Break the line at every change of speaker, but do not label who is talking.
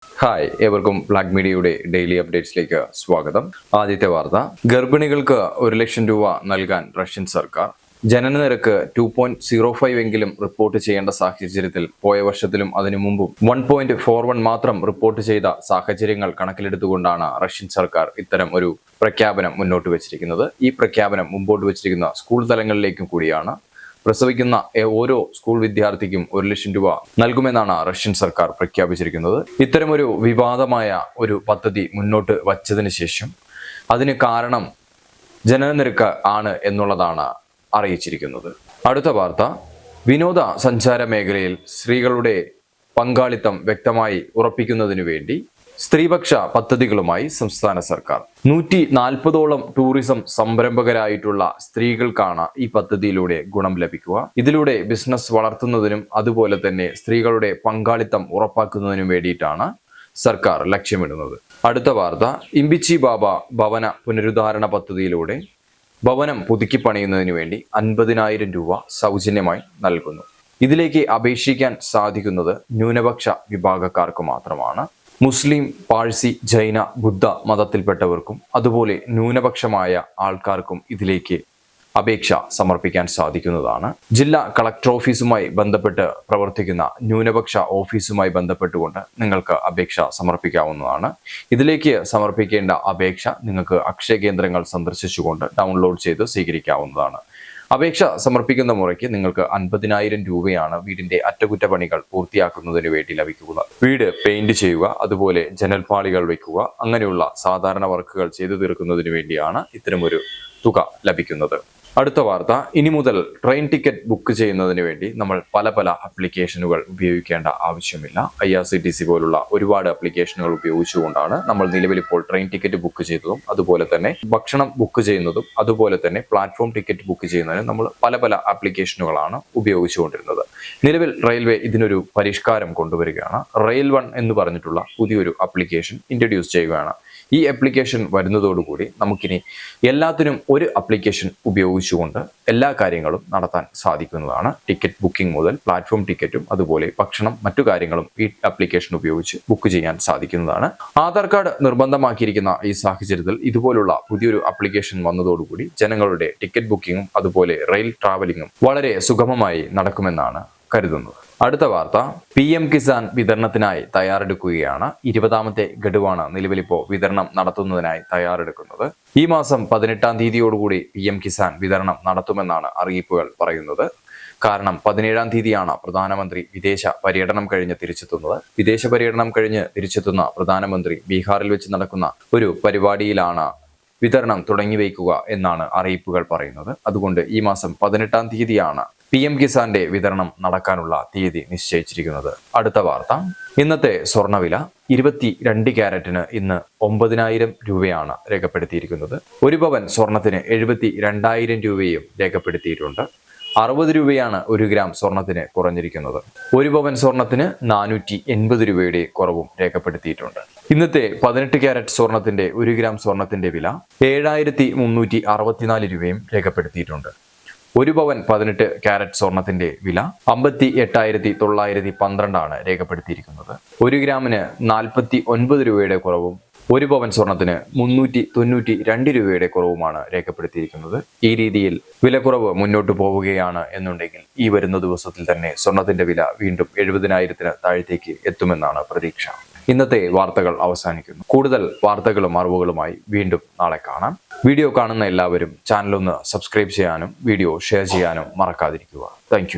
Hi, ഏവർക്കും black മീഡിയയുടെ daily അപ്ഡേറ്റ്സിലേക്ക് സ്വാഗതം. ആദ്യത്തെ വാർത്ത, ഗർഭിണികൾക്ക് 1,00,000 രൂപ നൽകാൻ റഷ്യൻ സർക്കാർ. ജനന നിരക്ക് 2.05 എങ്കിലും റിപ്പോർട്ട് ചെയ്യേണ്ട സാഹചര്യത്തിൽ പോയ വർഷത്തിലും അതിനു മുമ്പും 1.41 മാത്രം റിപ്പോർട്ട് ചെയ്ത സാഹചര്യങ്ങൾ കണക്കിലെടുത്തുകൊണ്ടാണ് റഷ്യൻ സർക്കാർ ഇത്തരം ഒരു പ്രഖ്യാപനം മുന്നോട്ട് വെച്ചിരിക്കുന്നത്. ഈ പ്രഖ്യാപനം മുമ്പോട്ട് വെച്ചിരിക്കുന്ന സ്കൂൾ തലങ്ങളിലേക്കും കൂടിയാണ്. പ്രസവിക്കുന്ന ഓരോ സ്കൂൾ വിദ്യാർത്ഥിക്കും 1,00,000 രൂപ നൽകുമെന്നാണ് റഷ്യൻ സർക്കാർ പ്രഖ്യാപിച്ചിരിക്കുന്നത്. ഇത്തരമൊരു വിവാദമായ ഒരു പദ്ധതി മുന്നോട്ട് വച്ചതിന് ശേഷം അതിന് കാരണം ജനനനിരക്ക് ആണ് എന്നുള്ളതാണ് അറിയിച്ചിരിക്കുന്നത്. അടുത്ത വാർത്ത, വിനോദ സഞ്ചാര മേഖലയിൽ സ്ത്രീകളുടെ പങ്കാളിത്തം വ്യക്തമായി ഉറപ്പിക്കുന്നതിനു വേണ്ടി സ്ത്രീപക്ഷ പദ്ധതികളുമായി സംസ്ഥാന സർക്കാർ. 140ഓളം ടൂറിസം സംരംഭകരായിട്ടുള്ള സ്ത്രീകൾക്കാണ് ഈ പദ്ധതിയിലൂടെ ഗുണം ലഭിക്കുക. ഇതിലൂടെ ബിസിനസ് വളർത്തുന്നതിനും അതുപോലെ തന്നെ സ്ത്രീകളുടെ പങ്കാളിത്തം ഉറപ്പാക്കുന്നതിനും വേണ്ടിയിട്ടാണ് സർക്കാർ ലക്ഷ്യമിടുന്നത്. അടുത്ത വാർത്ത, ഇമ്പിച്ചി ബാബ ഭവന പുനരുദ്ധാരണ പദ്ധതിയിലൂടെ ഭവനം പുതുക്കി പണിയുന്നതിന് വേണ്ടി 50,000 രൂപ സൗജന്യമായി നൽകുന്നു. ഇതിലേക്ക് അപേക്ഷിക്കാൻ സാധിക്കുന്നത് ന്യൂനപക്ഷ വിഭാഗക്കാർക്ക് മാത്രമാണ്. മുസ്ലിം, പാഴ്സി, ജൈന, ബുദ്ധ മതത്തിൽപ്പെട്ടവർക്കും അതുപോലെ ന്യൂനപക്ഷമായ ആൾക്കാർക്കും ഇതിലേക്ക് അപേക്ഷ സമർപ്പിക്കാൻ സാധിക്കുന്നതാണ്. ജില്ലാ കളക്ടർ ഓഫീസുമായി ബന്ധപ്പെട്ട് പ്രവർത്തിക്കുന്ന ന്യൂനപക്ഷ ഓഫീസുമായി ബന്ധപ്പെട്ടുകൊണ്ട് നിങ്ങൾക്ക് അപേക്ഷ സമർപ്പിക്കാവുന്നതാണ്. ഇതിലേക്ക് സമർപ്പിക്കേണ്ട അപേക്ഷ നിങ്ങൾക്ക് അക്ഷയ കേന്ദ്രങ്ങൾ സന്ദർശിച്ചുകൊണ്ട് ഡൗൺലോഡ് ചെയ്ത് സ്വീകരിക്കാവുന്നതാണ്. അപേക്ഷ സമർപ്പിക്കുന്ന മുറയ്ക്ക് നിങ്ങൾക്ക് 50,000 രൂപയാണ് വീടിന്റെ അറ്റകുറ്റപ്പണികൾ പൂർത്തിയാക്കുന്നതിന് വേണ്ടി ലഭിക്കുക. വീട് പെയിന്റ് ചെയ്യുക, അതുപോലെ ജനൽപ്പാളികൾ വയ്ക്കുക, അങ്ങനെയുള്ള സാധാരണ വർക്കുകൾ ചെയ്തു തീർക്കുന്നതിന് വേണ്ടിയാണ് ഇത്തരമൊരു തുക ലഭിക്കുന്നത്. അടുത്ത വാർത്ത, ഇനി മുതൽ ട്രെയിൻ ടിക്കറ്റ് ബുക്ക് ചെയ്യുന്നതിന് വേണ്ടി നമ്മൾ പല ആപ്ലിക്കേഷനുകൾ ഉപയോഗിക്കേണ്ട ആവശ്യമില്ല. IRCTC പോലുള്ള ഒരുപാട് ആപ്ലിക്കേഷനുകൾ ഉപയോഗിച്ചുകൊണ്ടാണ് നമ്മൾ നിലവിലിപ്പോൾ ട്രെയിൻ ടിക്കറ്റ് ബുക്ക് ചെയ്തതും അതുപോലെ തന്നെ ഭക്ഷണം ബുക്ക് ചെയ്യുന്നതും അതുപോലെ തന്നെ പ്ലാറ്റ്ഫോം ടിക്കറ്റ് ബുക്ക് ചെയ്യുന്നതിനും നമ്മൾ പല ആപ്ലിക്കേഷനുകളാണ് ഉപയോഗിച്ചുകൊണ്ടിരുന്നത്. നിലവിൽ റെയിൽവേ ഇതിനൊരു പരിഷ്കാരം കൊണ്ടുവരികയാണ്. റെയിൽ വൺ എന്ന് പറഞ്ഞിട്ടുള്ള പുതിയൊരു ആപ്ലിക്കേഷൻ ഇൻട്രൊഡ്യൂസ് ചെയ്യുകയാണ്. ഈ ആപ്ലിക്കേഷൻ വരുന്നതോടുകൂടി നമുക്കിനി എല്ലാത്തിനും ഒരു ആപ്ലിക്കേഷൻ ഉപയോഗിച്ചുകൊണ്ട് എല്ലാ കാര്യങ്ങളും നടത്താൻ സാധിക്കുന്നതാണ്. ടിക്കറ്റ് ബുക്കിംഗ് മുതൽ പ്ലാറ്റ്ഫോം ടിക്കറ്റും അതുപോലെ ഭക്ഷണം മറ്റു കാര്യങ്ങളും ഈ ആപ്ലിക്കേഷൻ ഉപയോഗിച്ച് ബുക്ക് ചെയ്യാൻ സാധിക്കുന്നതാണ്. ആധാർ കാർഡ് നിർബന്ധമാക്കിയിരിക്കുന്ന ഈ സാഹചര്യത്തിൽ ഇതുപോലുള്ള പുതിയൊരു ആപ്ലിക്കേഷൻ വന്നതോടുകൂടി ജനങ്ങളുടെ ടിക്കറ്റ് ബുക്കിങ്ങും അതുപോലെ റെയിൽ ട്രാവലിങ്ങും വളരെ സുഗമമായി നടക്കുമെന്നാണ് കരുതുന്നത്. അടുത്ത വാർത്ത, PM കിസാൻ വിതരണത്തിനായി തയ്യാറെടുക്കുകയാണ്. 20ാമത്തെ ഗഡുവാണ് നിലവിലിപ്പോൾ വിതരണം നടത്തുന്നതിനായി തയ്യാറെടുക്കുന്നത്. ഈ മാസം 18-ാം തീയതിയോടുകൂടി PM കിസാൻ വിതരണം നടത്തുമെന്നാണ് അറിയിപ്പുകൾ പറയുന്നത്. കാരണം 17-ാം തീയതിയാണ് പ്രധാനമന്ത്രി വിദേശ പര്യടനം കഴിഞ്ഞ് തിരിച്ചെത്തുന്നത്. വിദേശ പര്യടനം കഴിഞ്ഞ് തിരിച്ചെത്തുന്ന പ്രധാനമന്ത്രി ബീഹാറിൽ വെച്ച് നടക്കുന്ന ഒരു പരിപാടിയിലാണ് വിതരണം തുടങ്ങി വയ്ക്കുക എന്നാണ് അറിയിപ്പുകൾ പറയുന്നത്. അതുകൊണ്ട് ഈ മാസം 18-ാം തീയതിയാണ് PM കിസാന്റെ വിതരണം നടക്കാനുള്ള തീയതി നിശ്ചയിച്ചിരിക്കുന്നത്. അടുത്ത വാർത്ത, ഇന്നത്തെ സ്വർണ്ണവില 22 ക്യാരറ്റിന് ഇന്ന് 9,000 രൂപയാണ് രേഖപ്പെടുത്തിയിരിക്കുന്നത്. ഒരു പവൻ സ്വർണത്തിന് 72,000 രൂപയും രേഖപ്പെടുത്തിയിട്ടുണ്ട്. 60 രൂപയാണ് 1 ഗ്രാം സ്വർണത്തിന് കുറഞ്ഞിരിക്കുന്നത്. ഒരു പവൻ സ്വർണത്തിന് 480 രൂപയുടെ കുറവും രേഖപ്പെടുത്തിയിട്ടുണ്ട്. ഇന്നത്തെ 18 ക്യാരറ്റ് സ്വർണത്തിന്റെ 1 ഗ്രാം സ്വർണത്തിന്റെ വില 7,364 രൂപയും രേഖപ്പെടുത്തിയിട്ടുണ്ട്. ഒരു പവൻ 18 ക്യാരറ്റ് സ്വർണത്തിന്റെ വില 58,912 രേഖപ്പെടുത്തിയിരിക്കുന്നത്. 1 ഗ്രാമിന് 49 രൂപയുടെ കുറവും 1 പവൻ സ്വർണത്തിന് 392 രൂപയുടെ കുറവുമാണ് രേഖപ്പെടുത്തിയിരിക്കുന്നത്. ഈ രീതിയിൽ വിലക്കുറവ് മുന്നോട്ട് പോവുകയാണ് എന്നുണ്ടെങ്കിൽ ഈ വരുന്ന ദിവസത്തിൽ തന്നെ സ്വർണത്തിന്റെ വില വീണ്ടും 70,000-ന് താഴത്തേക്ക് എത്തുമെന്നാണ് പ്രതീക്ഷ. ഇന്നത്തെ വാർത്തകൾ അവസാനിക്കുന്നു. കൂടുതൽ വാർത്തകളും അറിവുകളുമായി വീണ്ടും നാളെ കാണാം. വീഡിയോ കാണുന്ന എല്ലാവരും ചാനൽ ഒന്ന് സബ്സ്ക്രൈബ് ചെയ്യാനും വീഡിയോ ഷെയർ ചെയ്യാനും മറക്കാതിരിക്കുക. താങ്ക്